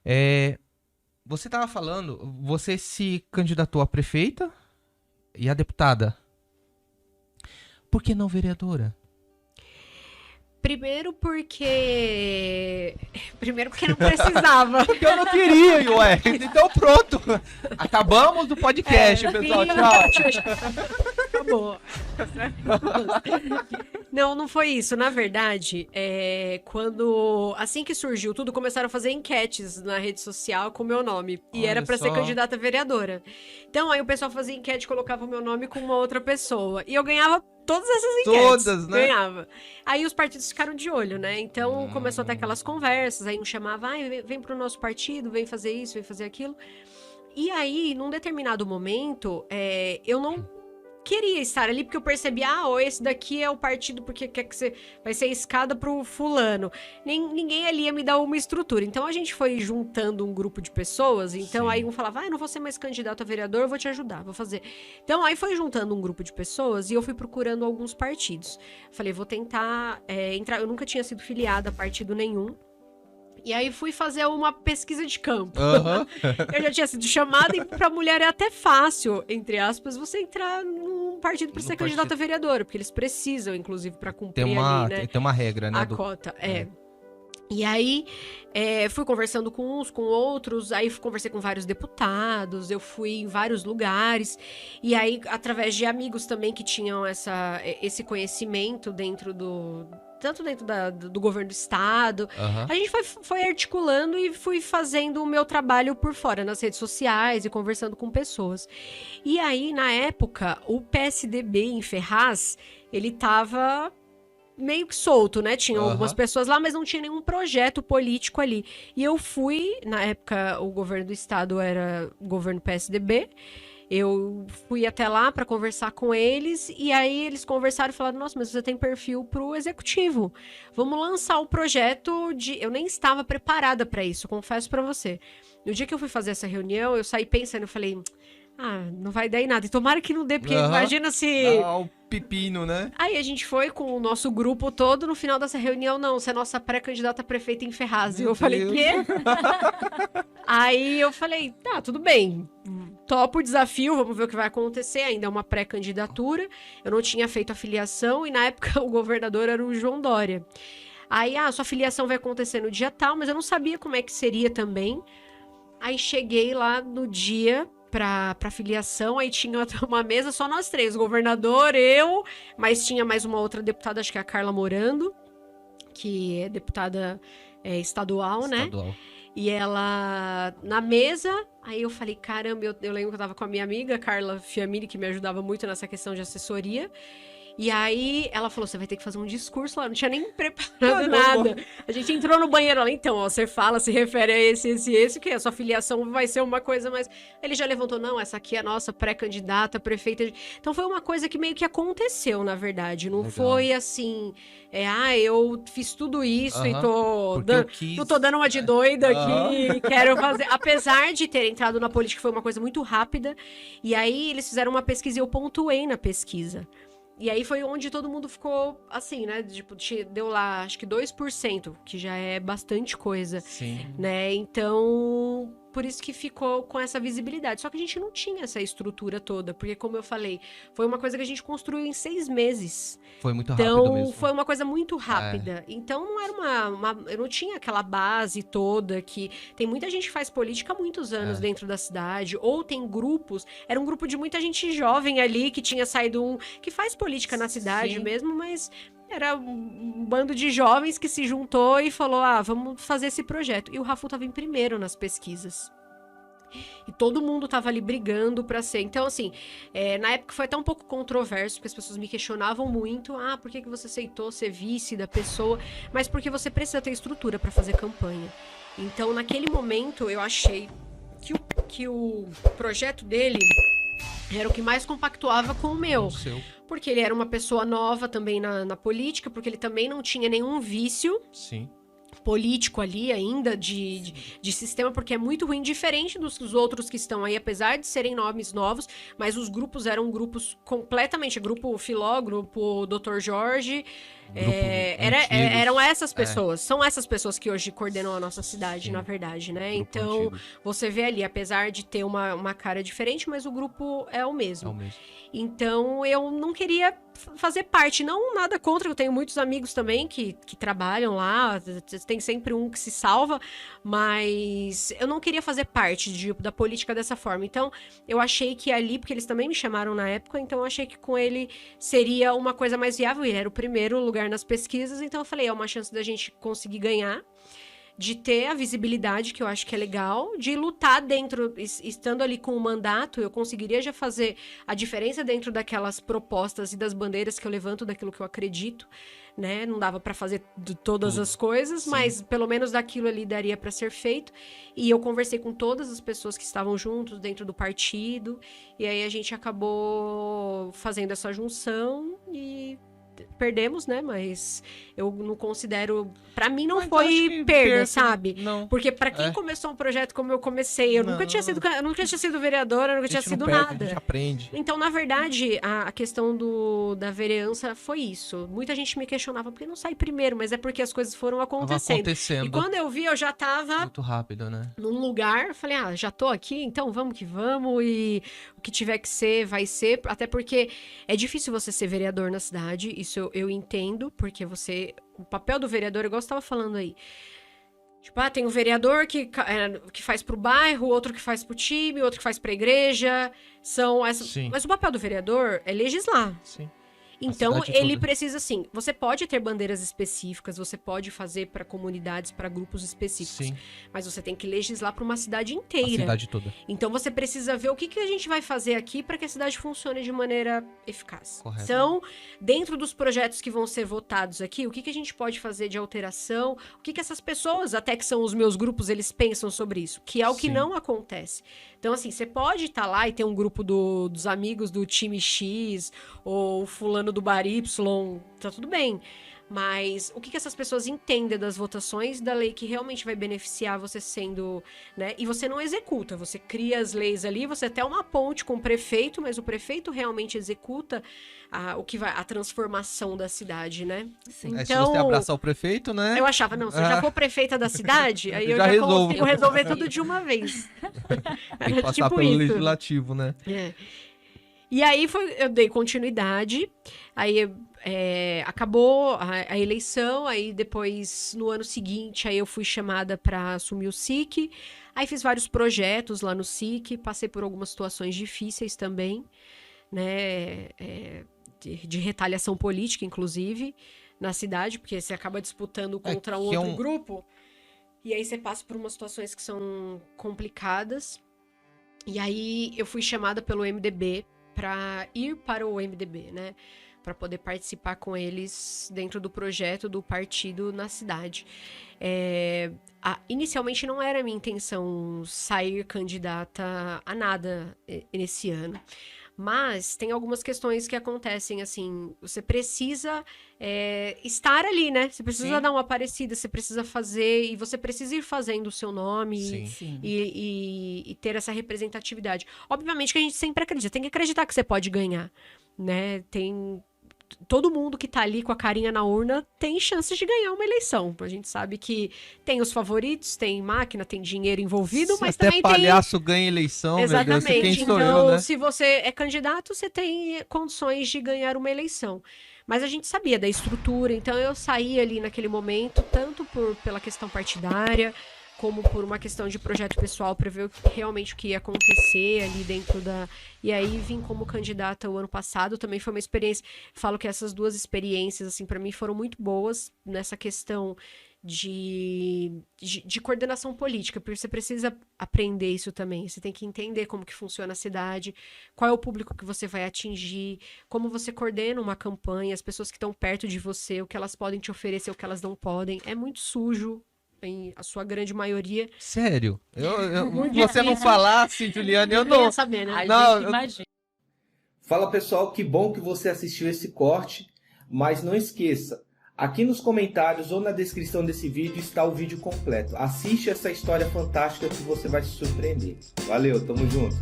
Você estava falando, você se candidatou a prefeita e a deputada. Por que não vereadora? Primeiro porque... Primeiro porque não precisava. Porque eu não queria, ué. Então pronto. Acabamos do podcast, pessoal. Tchau. Acabou. Não, não foi isso. Na verdade, assim que surgiu tudo, começaram a fazer enquetes na rede social com o meu nome. E Olha era pra ser só. candidata a vereadora. Então, aí o pessoal fazia enquete, colocava o meu nome com uma outra pessoa. E eu ganhava todas essas enquetes. Todas, né? Ganhava. Aí os partidos ficaram de olho, né? Então, começou a ter aquelas conversas. Aí um chamava, vem pro nosso partido, vem fazer isso, vem fazer aquilo. E aí, num determinado momento, eu não queria estar ali, porque eu percebi, esse daqui é o partido porque quer que você vai ser escada pro fulano. Ninguém ali ia me dar uma estrutura. Então a gente foi juntando um grupo de pessoas, então Sim. aí um falava, não vou ser mais candidato a vereador, eu vou te ajudar, vou fazer. Então aí foi juntando um grupo de pessoas e eu fui procurando alguns partidos. Falei, vou tentar entrar, eu nunca tinha sido filiada a partido nenhum. E aí fui fazer uma pesquisa de campo. Aham. Eu já tinha sido chamada e pra mulher é até fácil, entre aspas, você entrar num partido pra No ser candidata a partido. vereadora, porque eles precisam, inclusive, pra Tem cumprir uma, ali, né, tem uma regra, né? a cota. E aí, fui conversando com uns, com outros, aí conversei com vários deputados, eu fui em vários lugares, e aí, através de amigos também que tinham esse conhecimento tanto dentro do governo do estado, Aham. a gente foi articulando e fui fazendo o meu trabalho por fora, nas redes sociais e conversando com pessoas. E aí, na época, o PSDB em Ferraz, ele tava meio que solto, né? Tinham algumas Aham. pessoas lá, mas não tinha nenhum projeto político ali. E eu fui, na época, o governo do estado era o governo PSDB. Eu fui até lá para conversar com eles, e aí eles conversaram e falaram, nossa, mas você tem perfil pro executivo. Vamos lançar o projeto de... Eu nem estava preparada para isso, confesso para você. No dia que eu fui fazer essa reunião, eu saí pensando, eu falei, não vai dar em nada. E tomara que não dê, porque Aham. imagina se... Dá um pepino, né? Aí a gente foi com o nosso grupo todo, no final dessa reunião, não, você é nossa pré-candidata a prefeita em Ferraz. E Meu eu falei, Deus. quê? Aí eu falei, tá, tudo bem, topo o desafio, vamos ver o que vai acontecer, ainda é uma pré-candidatura, eu não tinha feito a filiação e na época o governador era o João Dória. Aí, sua filiação vai acontecer no dia tal, mas eu não sabia como é que seria também. Aí cheguei lá no dia pra filiação, aí tinha uma mesa só nós três, o governador, eu, mas tinha mais uma outra deputada, acho que é a Carla Morando, que é deputada estadual, né? Estadual. E ela, na mesa, aí eu falei, caramba, eu lembro que eu tava com a minha amiga, Carla Fiamini, que me ajudava muito nessa questão de assessoria. E aí ela falou, você vai ter que fazer um discurso lá, não tinha nem preparado nada. A gente entrou no banheiro lá, então, você fala, se refere a esse, que a sua filiação vai ser uma coisa mais... Ele já levantou, não, essa aqui é a nossa pré-candidata, prefeita. Então foi uma coisa que meio que aconteceu, na verdade. Não Legal. foi assim, eu fiz tudo isso e Porque eu quis. não tô dando uma de doida aqui, quero fazer... Apesar de ter entrado na política, foi uma coisa muito rápida. E aí eles fizeram uma pesquisa e eu pontuei na pesquisa. E aí foi onde todo mundo ficou assim, né? Tipo, deu lá, acho que 2%, que já é bastante coisa, Sim. né? Então, por isso que ficou com essa visibilidade. Só que a gente não tinha essa estrutura toda, porque como eu falei, foi uma coisa que a gente construiu em 6 meses. Foi muito rápido Então, mesmo. foi uma coisa muito rápida. Então, não era eu não tinha aquela base toda que... Tem muita gente que faz política há muitos anos dentro da cidade, ou tem grupos... Era um grupo de muita gente jovem ali, que tinha saído que faz política na cidade Sim. mesmo, mas... Era um bando de jovens que se juntou e falou, vamos fazer esse projeto. E o Rafu tava em primeiro nas pesquisas. E todo mundo tava ali brigando pra ser. Então, assim, na época foi até um pouco controverso, porque as pessoas me questionavam muito. Por que você aceitou ser vice da pessoa? Mas porque você precisa ter estrutura pra fazer campanha. Então, naquele momento, eu achei que o projeto dele era o que mais compactuava com o meu. O seu. Porque ele era uma pessoa nova também na política, porque ele também não tinha nenhum vício Sim. político ali ainda, de sistema, porque é muito ruim, diferente dos outros que estão aí, apesar de serem nomes novos, mas os grupos eram grupos completamente, grupo Filó, grupo Dr. Jorge, Eram essas pessoas, são essas pessoas que hoje coordenam a nossa cidade, Sim. na verdade, né? Grupo Então, antigo. você vê ali, apesar de ter uma cara diferente, mas o grupo é o É mesmo. o mesmo. Então, eu não queria fazer parte, não nada contra, eu tenho muitos amigos também que trabalham lá, tem sempre um que se salva, mas eu não queria fazer parte da política dessa forma. Então, eu achei que ali, porque eles também me chamaram na época, então eu achei que com ele seria uma coisa mais viável, ele era o primeiro lugar nas pesquisas, então eu falei, é uma chance da gente conseguir ganhar, de ter a visibilidade, que eu acho que é legal, de lutar dentro, estando ali com o mandato, eu conseguiria já fazer a diferença dentro daquelas propostas e das bandeiras que eu levanto, daquilo que eu acredito, né? Não dava para fazer de todas Tudo. as coisas, Sim. mas pelo menos daquilo ali daria para ser feito. E eu conversei com todas as pessoas que estavam juntos dentro do partido, e aí a gente acabou fazendo essa junção e perdemos, né? Mas eu não considero. Pra mim, não Mas eu acho foi que perda, sabe? Não. Porque pra quem começou um projeto como eu comecei, eu nunca tinha sido vereadora, eu nunca tinha sido A gente nada. aprende. Então, na verdade, a questão da vereança foi isso. Muita gente me questionava por que não sai primeiro, mas é porque as coisas foram Tava acontecendo. E acontecendo quando eu vi, eu já tava muito rápido, né? num lugar, falei, já tô aqui, então vamos que vamos, e o que tiver que ser, vai ser, até porque é difícil você ser vereador na cidade, isso eu entendo, porque o papel do vereador, igual você tava falando aí, tipo, tem o vereador que faz pro bairro, outro que faz pro time, outro que faz pra igreja, Sim. mas o papel do vereador é legislar. Sim. Então, cidade ele toda. precisa, assim, você pode ter bandeiras específicas, você pode fazer para comunidades, para grupos específicos, Sim. mas você tem que legislar para uma cidade A inteira. cidade toda. Então, você precisa ver o que a gente vai fazer aqui para que a cidade funcione de maneira eficaz. Correto. Então, dentro dos projetos que vão ser votados aqui, o que a gente pode fazer de alteração, o que essas pessoas, até que são os meus grupos, eles pensam sobre isso, que é o que Sim. não acontece. Então, assim, você pode estar lá e ter um grupo dos amigos do time X, ou fulano do bar Y, tá tudo bem. Mas o que essas pessoas entendem das votações da lei que realmente vai beneficiar você sendo, né? E você não executa, você cria as leis ali, você até uma ponte com o prefeito, mas o prefeito realmente executa a transformação da cidade, né? Sim. Se você abraçar o prefeito, né? Eu achava, não, se eu já for prefeita da cidade, aí eu Já já resolvo. consigo resolver tudo de uma vez. Tem que passar pelo legislativo, né? É. E aí eu dei continuidade, aí acabou a eleição, aí depois, no ano seguinte, aí eu fui chamada para assumir o SIC, aí fiz vários projetos lá no SIC, passei por algumas situações difíceis também, né, de retaliação política, inclusive, na cidade, porque você acaba disputando contra um outro grupo, e aí você passa por umas situações que são complicadas, e aí eu fui chamada pelo MDB para ir para o MDB, né? Para poder participar com eles dentro do projeto do partido na cidade. Inicialmente não era minha intenção sair candidata a nada nesse ano. Mas tem algumas questões que acontecem, assim, você precisa estar ali, né? Você precisa dar uma aparecida, você precisa fazer, e você precisa ir fazendo o seu nome e ter essa representatividade. Obviamente que a gente sempre acredita, tem que acreditar que você pode ganhar, né? Todo mundo que tá ali com a carinha na urna tem chances de ganhar uma eleição. A gente sabe que tem os favoritos, tem máquina, tem dinheiro envolvido, mas até também palhaço ganha eleição, exatamente. Meu Deus, quem sou então, eu, né? se você é candidato, você tem condições de ganhar uma eleição. Mas a gente sabia da estrutura, então eu saí ali naquele momento, tanto pela questão partidária, como por uma questão de projeto pessoal, para ver realmente o que ia acontecer ali dentro da... E aí vim como candidata o ano passado, também foi uma experiência... Falo que essas duas experiências, assim, para mim foram muito boas nessa questão de coordenação política, porque você precisa aprender isso também. Você tem que entender como que funciona a cidade, qual é o público que você vai atingir, como você coordena uma campanha, as pessoas que estão perto de você, o que elas podem te oferecer, o que elas não podem. É muito sujo, em a sua grande maioria. Sério? Você não falasse, Juliana, eu não... ia saber, né? Imagina. Fala pessoal, que bom que você assistiu esse corte, mas não esqueça, aqui nos comentários ou na descrição desse vídeo está o vídeo completo. Assiste essa história fantástica que você vai se surpreender. Valeu, tamo junto!